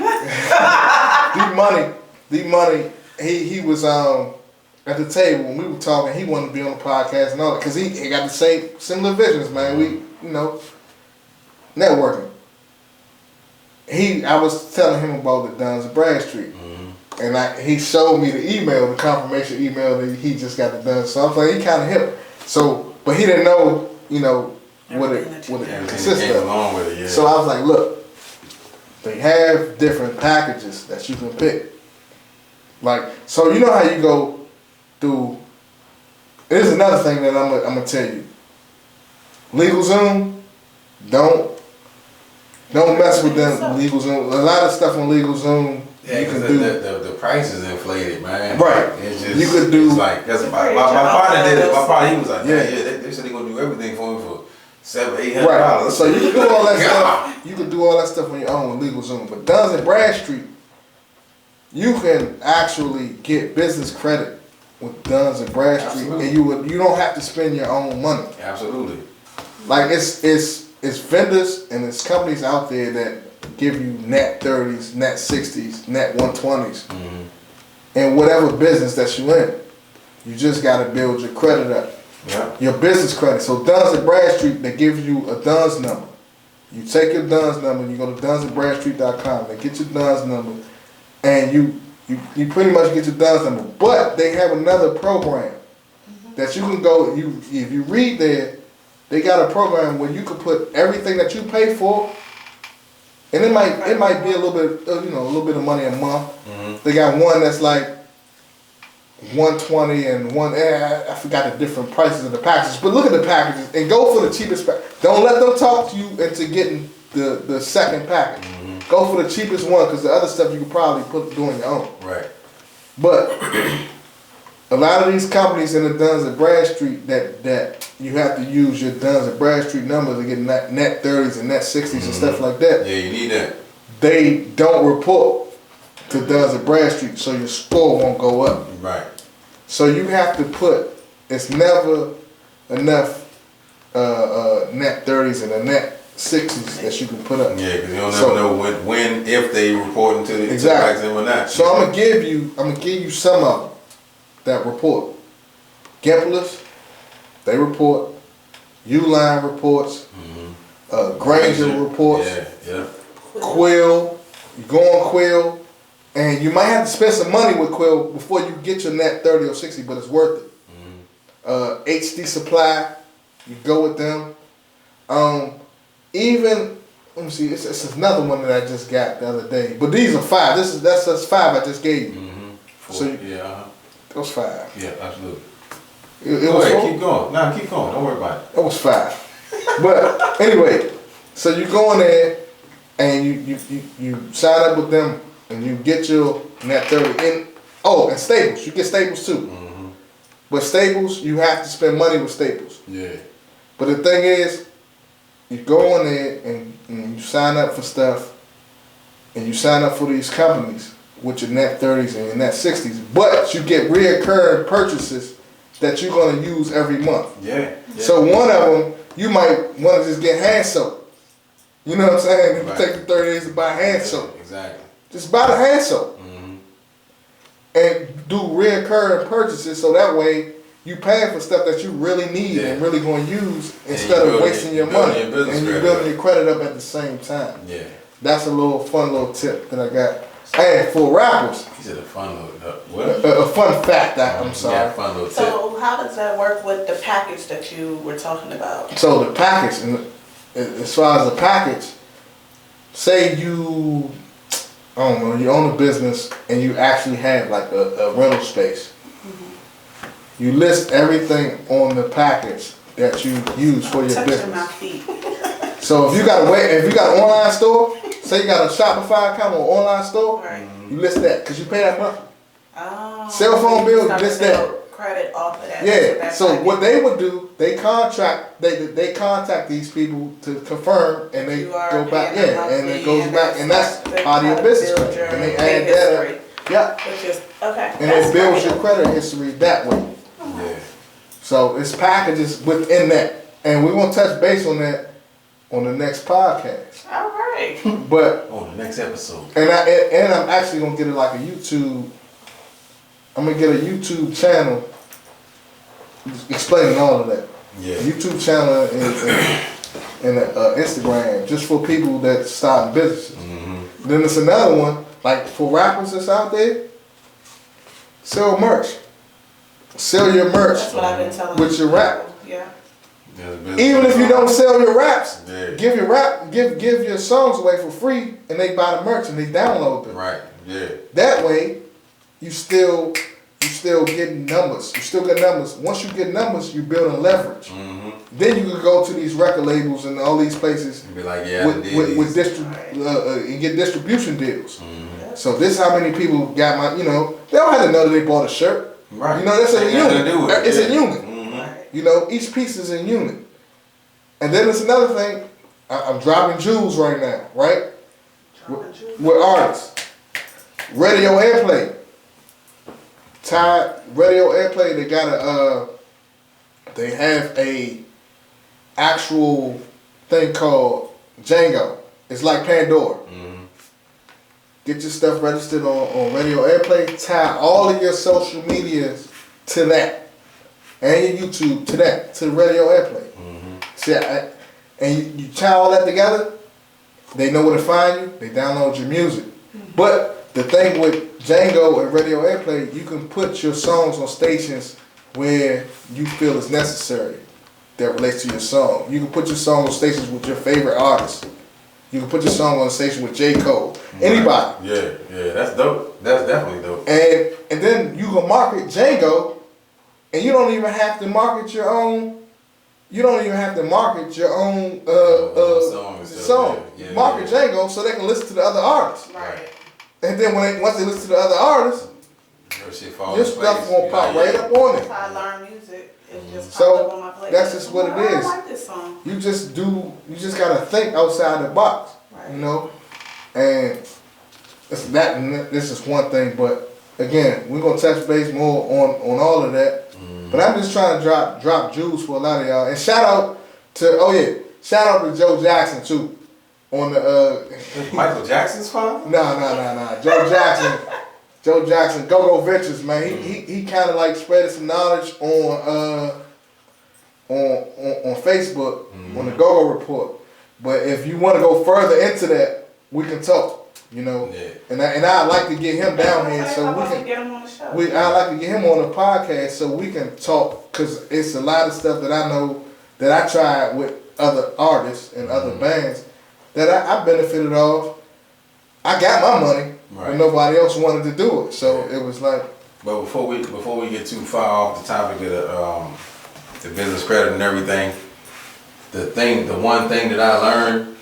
D-Money. He was at the table when we were talking. He wanted to be on the podcast and all that because he got the similar visions, man. We, networking. I was telling him about the Duns and Bradstreet. And he showed me the confirmation email that he just got the done. So I'm like, he kind of hip. So, but he didn't know, what it consisted of. So I was like, look, they have different packages that you can pick. Like, so you know how you go through. Here's another thing that I'm gonna tell you. LegalZoom, don't mess with them. LegalZoom, a lot of stuff on LegalZoom. Yeah, because the price is inflated, man. Right. It's just, you could do. It's like, because my partner did it. My partner, he was like, they said they're going to do everything for me for $700-800. Right. So you can do all that stuff. You can do all that stuff on your own with LegalZoom. But Duns and Bradstreet, you can actually get business credit with Duns and Bradstreet, and you don't have to spend your own money. Absolutely. Like it's vendors and it's companies out there that give you net 30s, net 60s, net 120s, in whatever business that you in. You just got to build your credit up, your business credit. So Duns and Bradstreet, they give you a Duns number. You take your Duns number, you go to dunsandbradstreet.com, they get your Duns number, and you pretty much get your Duns number. But they have another program that you can go. If you read there, they got a program where you can put everything that you pay for. And it might be a little bit, a little bit of money a month. They got one that's like $120 and one. I forgot the different prices of the packages. But look at the packages and go for the cheapest package. Don't let them talk to you into getting the second package. Go for the cheapest one because the other stuff you could probably do on your own. Right. But a lot of these companies in the Duns and Bradstreet that you have to use your Duns and Bradstreet numbers to get net 30s and net 60s and stuff like that. Yeah, you need that. They don't report to Duns and Bradstreet, so your score won't go up. Right. So you have to put it's never enough net 30s and a net 60s that you can put up. Yeah, because you don't never know when if they reporting to the exactly or not. So I'm gonna give you some of them that report. Gimplers, they report. Uline reports. Granger reports. Yeah. Quill, you go on Quill, and you might have to spend some money with Quill before you get your net 30 or 60, but it's worth it. HD Supply, you go with them. Even, let me see, it's another one that I just got the other day. But these are 5. That's 5 I just gave you. So that was 5. Yeah, absolutely. It Go was ahead, 4? keep going. No, keep going. Don't worry about it. That was 5. But anyway, so you go in there and you sign up with them and you get your net 30. And Staples, you get Staples too. But Staples, you have to spend money with Staples. Yeah. But the thing is, you go in there and you sign up for stuff, and you sign up for these companies with your net 30s and your net 60s, but you get reoccurring purchases that you're going to use every month. Yeah. So one of them, you might want to just get hand soap. You know what I'm saying? If you take the 30 days to buy hand soap. Exactly. Just buy the hand soap. And do reoccurring purchases so that way you paying for stuff that you really need and really going to use instead of wasting your money. And you're building your credit up at the same time. Yeah. That's a fun little tip that I got. And for rappers. He said a fun little what? A fun fact I'm sorry. Yeah, fun little tip. So how does that work with the package that you were talking about? So the package, and as far as the package, say you, I don't know, you own a business and you actually have like a rental space. You list everything on the package that you use for your business. My feet. So if you got an online store, say you got a Shopify account or online store, you list that because you pay that monthly. Oh. Cell phone bill, you list that. Credit off of that. Yeah. So what they would do, they contact these people to confirm, and they go back. Yeah, and it goes back, and that's part of your business credit. And they add that. Yeah. Which is okay. And it builds your credit history that way. Yeah. So it's packages within that, and we're gonna touch base on that on the next podcast. All right. But on the next episode. And I'm actually gonna get it like a YouTube. I'm gonna get a YouTube channel explaining all of that. Yeah. YouTube channel and Instagram just for people that start businesses. Then there's another one like for rappers that's out there. Sell merch. Sell your merch. That's what I've been telling with your rap. Yeah. Even if you don't sell your raps, give your songs away for free, and they buy the merch and they download them. Right. Yeah. That way, you still getting numbers. You still get numbers. Once you get numbers, you building leverage. Then you can go to these record labels and all these places and be like, with and get distribution deals. So this is how many people got my. They don't have to know that they bought a shirt. Right. That's a unit. It's a unit. Right. Each piece is a unit. And then there's another thing. I'm dropping jewels right now, right? With artists. Radio airplay. Radio airplay. They have a actual thing called Django. It's like Pandora. Get your stuff registered on Radio Airplay. Tie all of your social medias to that. And your YouTube to that. To the Radio Airplay. See, and you tie all that together, they know where to find you. They download your music. But the thing with Django and Radio Airplay, you can put your songs on stations where you feel is necessary that relates to your song. You can put your song on stations with your favorite artists. You can put your song on a station with J. Cole. Anybody. Yeah, that's dope. That's definitely dope. And then you can market Django, and you don't even have to market your own. You don't even have to market your own song. Market Django so they can listen to the other artists. Right. And then once they listen to the other artists, your stuff won't pop right up on it. That's how I learn music. It just So up on my playlist. that's just what it is. I like this song. You just gotta think outside the box, Right. And this is one thing, but again, we're gonna touch base more on all of that But I'm just trying to drop jewels for a lot of y'all. And shout out to Joe Jackson too. On the Michael Jackson's father? No. Joe Jackson, Go Ventures, man. He kind of like spread some knowledge on Facebook on the Go Report. But if you want to go further into that, we can talk. You know, and I'd like to get him down here so we can get him on the show. I'd like to get him on the podcast so we can talk, because it's a lot of stuff that I know that I tried with other artists and other bands that I benefited off. I got my money, but nobody else wanted to do it, so it was like. But before we get too far off the topic of the business credit and everything, the one thing that I learned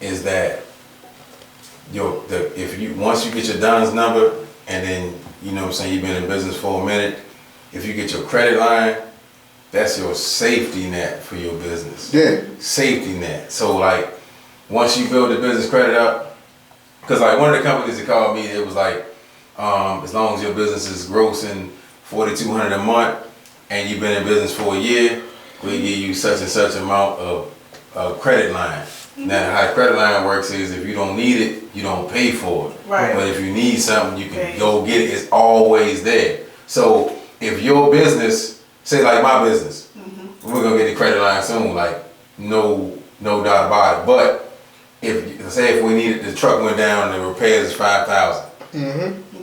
is that once you get your DUNS number, and then you know what I'm saying, you've been in business for a minute, if you get your credit line, that's your safety net for your business. Yeah. Safety net. So like, once you build the business credit up, because like one of the companies that called me, it was like, as long as your business is grossing $4,200 a month and you've been in business for a year, we give you such and such amount of credit line. Now how the credit line works is if you don't need it, you don't pay for it. Right. But if you need something, you can go get it. It's always there. So if your business, say like my business, we're gonna get the credit line soon, like no doubt about it. But if we needed, the truck went down and the repairs is $5,000,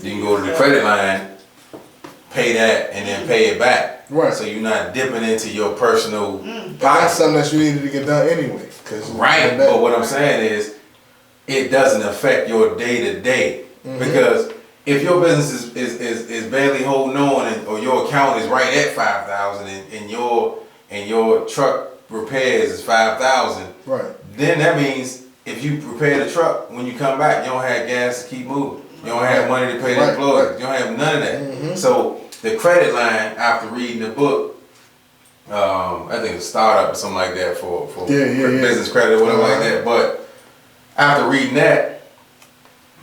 you can go to the credit line, pay that, and then pay it back. Right. So you're not dipping into your personal pocket. That's something that you needed to get done anyway. Right, but what I'm saying is, it doesn't affect your day to day, because if your business is barely holding on, or your account is right at $5,000, and your truck repairs is $5,000, right? Then that means if you repair the truck, when you come back, you don't have gas to keep moving. You don't have money to pay the employees. You don't have none of that. So the credit line, after reading the book, I think it's a startup or something like that for business credit or whatever like that. But after reading that,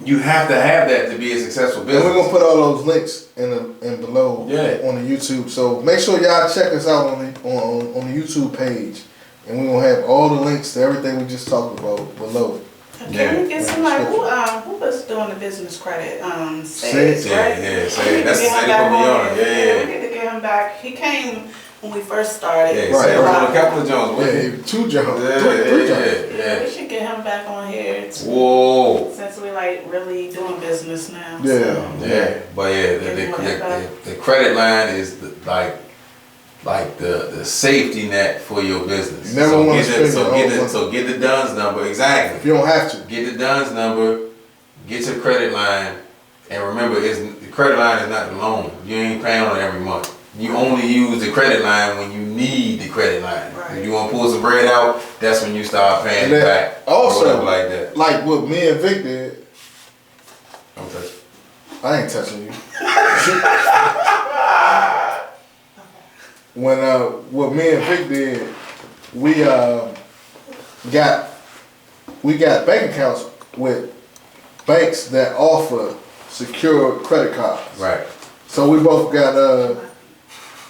you have to have that to be a successful business. And we're gonna put all those links in below on the YouTube. So make sure y'all check us out on the YouTube page, and we're gonna have all the links to everything we just talked about below. Can we get somebody who was doing the business credit? Sage, right? Sage. That's the same from Beyond. We need to get him back. He came when we first started. Sage was on a couple of Jones. Two Jones. Three Jones. Yeah, we should get him back on here. Whoa. Since we like really doing business now. But the credit line is like the safety net for your business. You never want to spend so get the DUNS number, exactly. If you don't have to. Get the DUNS number, get your credit line, and remember, the credit line is not the loan. You ain't paying on it every month. You only use the credit line when you need the credit line. Right. If you want to pull some bread out, that's when you start paying it back. Also, like that. Like what me and Vic did. Don't touch. I ain't touching you. When what me and Vic did, we got bank accounts with banks that offer secure credit cards. Right. So we both got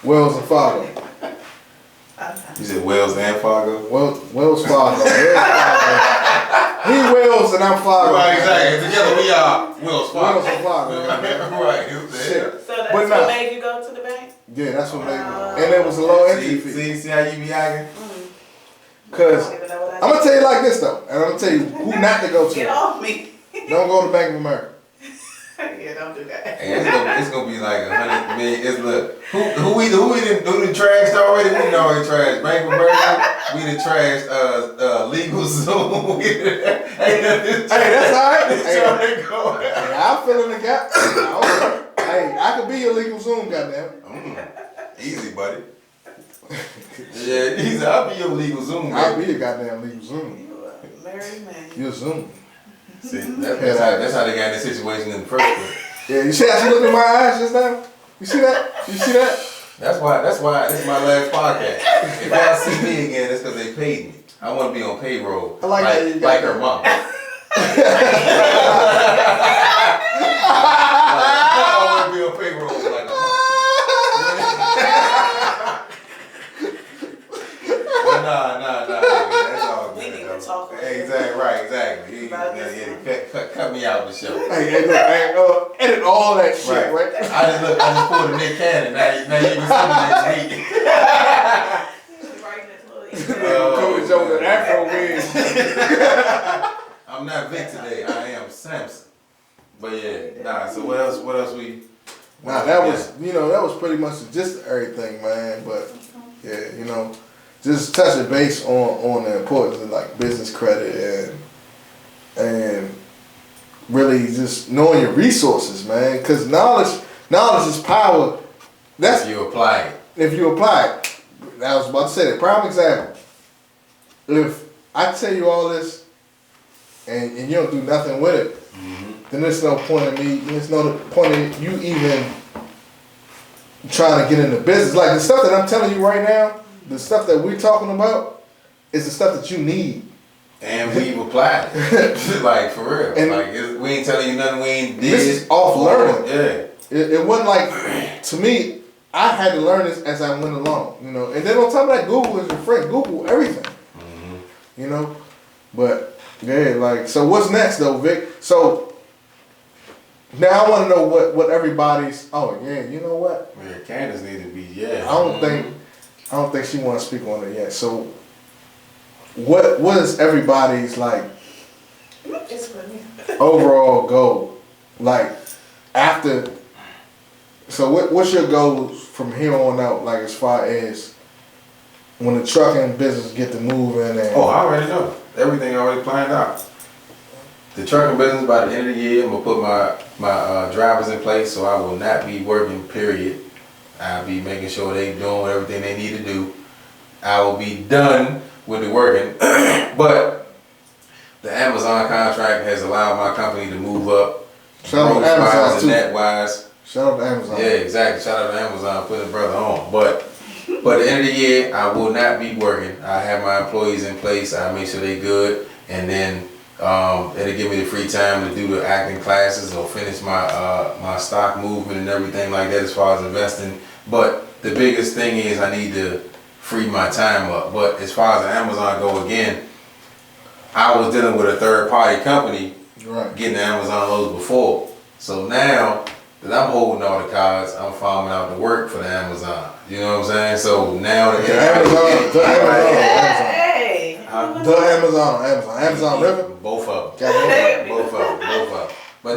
Wells and Fargo. You said Wells and Fargo? Wells Fargo. He Wells and I'm Fargo. Right, exactly. Together we are Wells Fargo. Wells and Fargo. Right. So that's what made you go to the bank? Yeah, that's what made me. And it was a low entry fee. See how you be acting? Cause I'm gonna tell you like this though, and I'm gonna tell you who not to go to. Get off me. Don't go to Bank of America. Yeah, don't do that. And it's gonna be like $100 million. It's look, who we done trashed already? We done already trashed Bank of America. We done trashed Legal Zoom. Hey, that's alright. Hey, I'm filling the gap. Hey, I could be your Legal Zoom, goddamn. Easy, buddy. Yeah, easy. I'll be your Legal Zoom. I'll be your goddamn Legal Zoom. You a married man. You're Zoom. See, that's how they got in this situation in the first place. Yeah, you see how she looked in my eyes just now? You see that? You see that? That's why this is my last podcast. If y'all see me again, it's because they paid me. I want to be on payroll. I like her mom. I want to be on payroll like her mom. edit all that shit, right? I just pulled a Nick Cannon. Now you can see Coach Joe with Afro wig. I'm not Vic today. I am Samson. But yeah, nah. So what else? We? Nah, that was that was pretty much just everything, man. But yeah, just touching base on the importance of like business credit and really just knowing your resources, man. Because knowledge is power. That's if you apply it. If you apply it. I was about to say that. Prime example. If I tell you all this and you don't do nothing with it, then there's no point in me. There's no point in you even trying to get into business. Like the stuff that I'm telling you right now, the stuff that we're talking about, is the stuff that you need. And we've applied it. Like for real. And like we ain't telling you nothing we ain't did. This is off learning. Yeah. It wasn't like, to me, I had to learn this as I went along, And then on top of that, Google is your friend. Google everything, But yeah, like, so what's next though, Vic? So now I want to know what everybody's. Oh yeah, you know what? Yeah, Candace need to be. I don't think she want to speak on it yet. So what is everybody's like overall goal? Like after. So what's your goals from here on out? Like as far as when the trucking business get to moving and. Oh, I already know. Everything already planned out. The trucking business by the end of the year, I'm gonna put my drivers in place, so I will not be working. Period. I'll be making sure they doing everything they need to do. I will be done with the working, but the Amazon contract has allowed my company to move up. Shout out to Amazon too. Net wise. Shout out to Amazon. Yeah, exactly. Shout out to Amazon putting the brother on. But at the end of the year, I will not be working. I have my employees in place. I make sure they good, and then it'll give me the free time to do the acting classes or finish my stock movement and everything like that as far as investing. But the biggest thing is I need to free my time up. But as far as Amazon go again, I was dealing with a third party company getting the Amazon loads before. So now that I'm holding all the cards, I'm farming out the work for the Amazon. You know what I'm saying? So now the Amazon River? Both of them. Both of them. But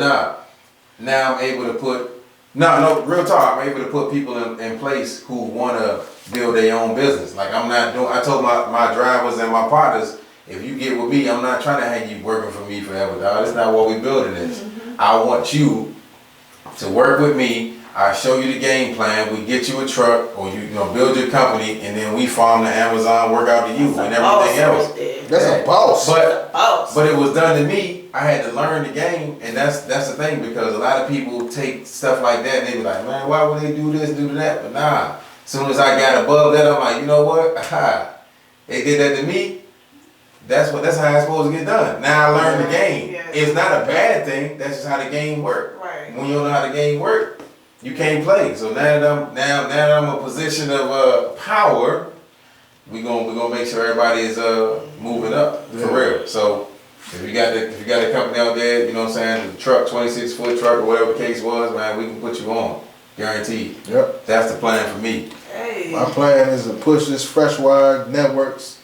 now I'm able to put, real talk, I'm able to put people in place who want to build their own business. Like I told my drivers and my partners, if you get with me, I'm not trying to have you working for me forever, dog. That's not what we're building this. I want you to work with me. I show you the game plan. We get you a truck, or you build your company, and then we farm the Amazon, work out to you and everything else. That's a boss. But it was done to me. I had to learn the game, and that's the thing, because a lot of people take stuff like that and they be like, man, why would they do this, do that? But nah. As soon as I got above that, I'm like, you know what? They did that to me. That's how it's supposed to get done. Now I learned the game. Yes. It's not a bad thing. That's just how the game works. Right. When you don't know how the game works, you can't play. So now that I'm in a position of power, we gonna make sure everybody is moving up for real. So if you got a company out there, you know what I'm saying, the truck, 26-foot truck or whatever the case was, man, we can put you on, guaranteed. Yep. That's the plan for me. Hey. My plan is to push this Freshwire Networks,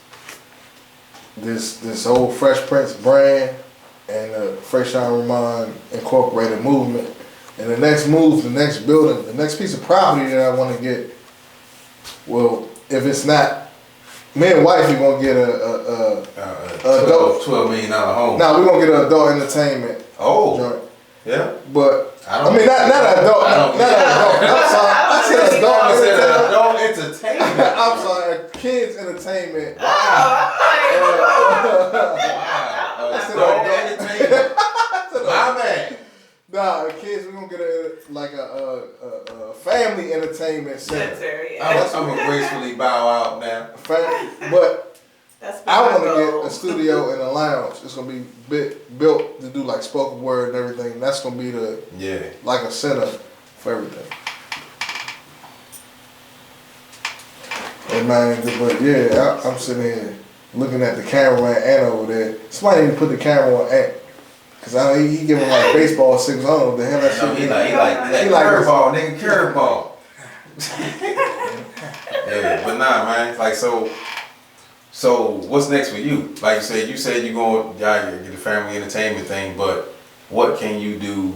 this whole Fresh Prince brand, and the Fresh Ramon Incorporated movement. And the next move, the next building, the next piece of property that I want to get, well, if it's not, me and wife are going to get a $12 million home. Nah, we're going to get an adult entertainment joint. Yeah. But, not an adult. Not an adult. I'm sorry. I said adult entertainment. I'm sorry, kids entertainment. Wow. I said adult entertainment. My man. Nah, the kids, we're gonna get a family entertainment center. I'm gonna gracefully bow out now. But I want to get a studio and a lounge. It's gonna be built to do like spoken word and everything. That's gonna be like a center for everything. And man, but yeah, I'm sitting here looking at the cameraman and over there. Somebody need to put the camera on Cause I know he giving like baseball signals. I don't know what the hell that shit. He like curveball, nigga, curveball. Yeah, but nah, man. Like so what's next for you? Like you said you going get the family entertainment thing, but what can you do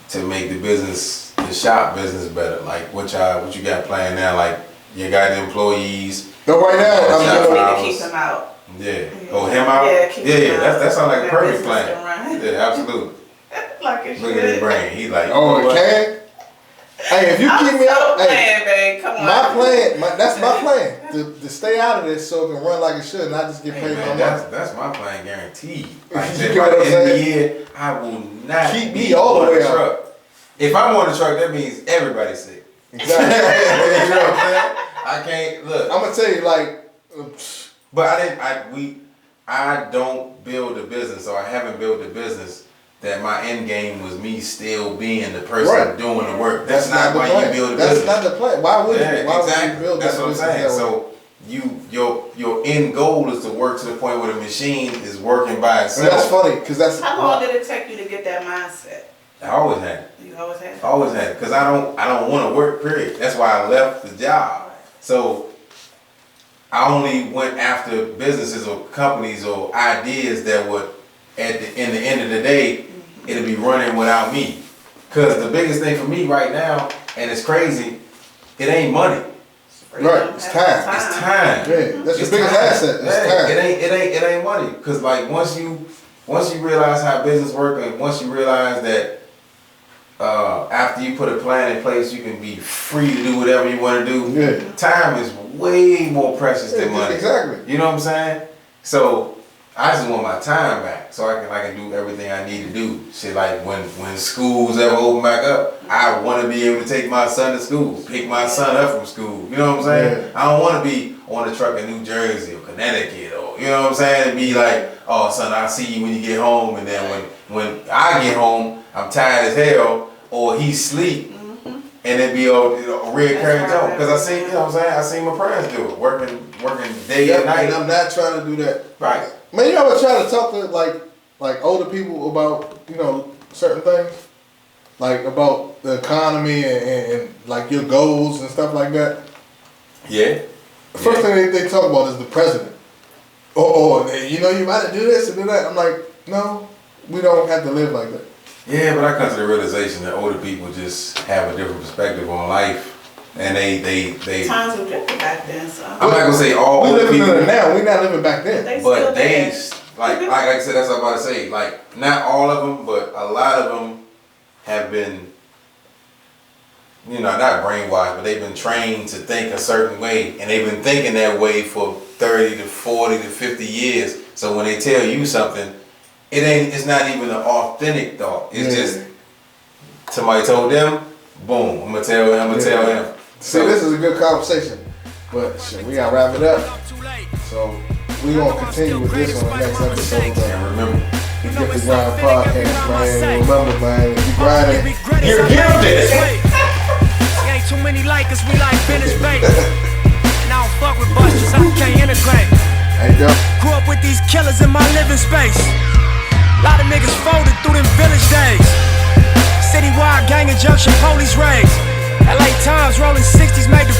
to make the shop business better? Like what you got planned now? Like you got the employees. No, right now I'm going to keep them out. Yeah. Oh, him out? Yeah. That sounds like a perfect plan. Yeah, absolutely. Like it Look at his brain. He like, it can. Hey, if you keep me out, babe, come on. That's my plan to stay out of this so it can run like it should, and I just get paid my money. That's my plan, guaranteed. Like I said, You by know the what I'm end of the saying? year, I will not Keep me be all the on way the out. truck. If I'm on the truck, that means everybody's sick. Exactly. You know what I'm saying? I can't look. I'm gonna tell you, like, But I don't build a business, or I haven't built a business that my end game was me still being the person doing the work. That's not why you build a business. That's not the plan. Why would you? Why exactly. would you build That's that what I'm saying. business? So your end goal is to work to the point where the machine is working by itself. And that's funny because that's. How long did it take you to get that mindset? I always had it. You always had it? Always had it. Because I don't want to work, period. That's why I left the job. So I only went after businesses or companies or ideas that would, in the end of the day, it'll be running without me. Because the biggest thing for me right now, and it's crazy, it ain't money. Right, it's time. It's time. Yeah, that's your biggest asset. It's time. It ain't money. Because like once you realize how business works, and once you realize that after you put a plan in place, you can be free to do whatever you want to do. Yeah. Time is way more precious than money. Exactly. You know what I'm saying? So I just want my time back so I can do everything I need to do. Shit, like when schools ever open back up, I want to be able to take my son to school, pick my son up from school. You know what I'm saying? Yeah. I don't want to be on the truck in New Jersey or Connecticut or you know what I'm saying, and be like, oh son, I'll see you when you get home, and then when I get home, I'm tired as hell, or he sleep, and it be a reoccurring joke. Because I see, you know what I'm saying, I seen my parents do it, working day and night. And I'm not trying to do that. Right. Man, you ever try to talk to like older people about certain things, like about the economy and like your goals and stuff like that? Yeah. The first thing they talk about is the president. Oh, you might do this and do that. I'm like, no, we don't have to live like that. Yeah, but I come to the realization that older people just have a different perspective on life, and they Times were different back then, so. I'm not gonna say all older people. We living in it now. We not living back then. But they like I said, that's what I'm about to say. Like not all of them, but a lot of them have been, not brainwashed, but they've been trained to think a certain way, and they've been thinking that way for 30 to 40 to 50 years. So when they tell you something, it's not even an authentic thought. It's just somebody told them, boom, I'm gonna tell him. So this is a good conversation, but shit, we gotta wrap it up. So we gonna continue with this on the next episode. And remember, the Get the Grind podcast, man. Remember, man, if you grinding, you're guilty. Ain't too many like us, we like Venice Bay. And I don't fuck with busters, I can't integrate. Hey, yo. Grew up with these killers in my living space. Lot of niggas folded through them village days. Citywide gang injunction, police raids. LA Times rolling 60s, made the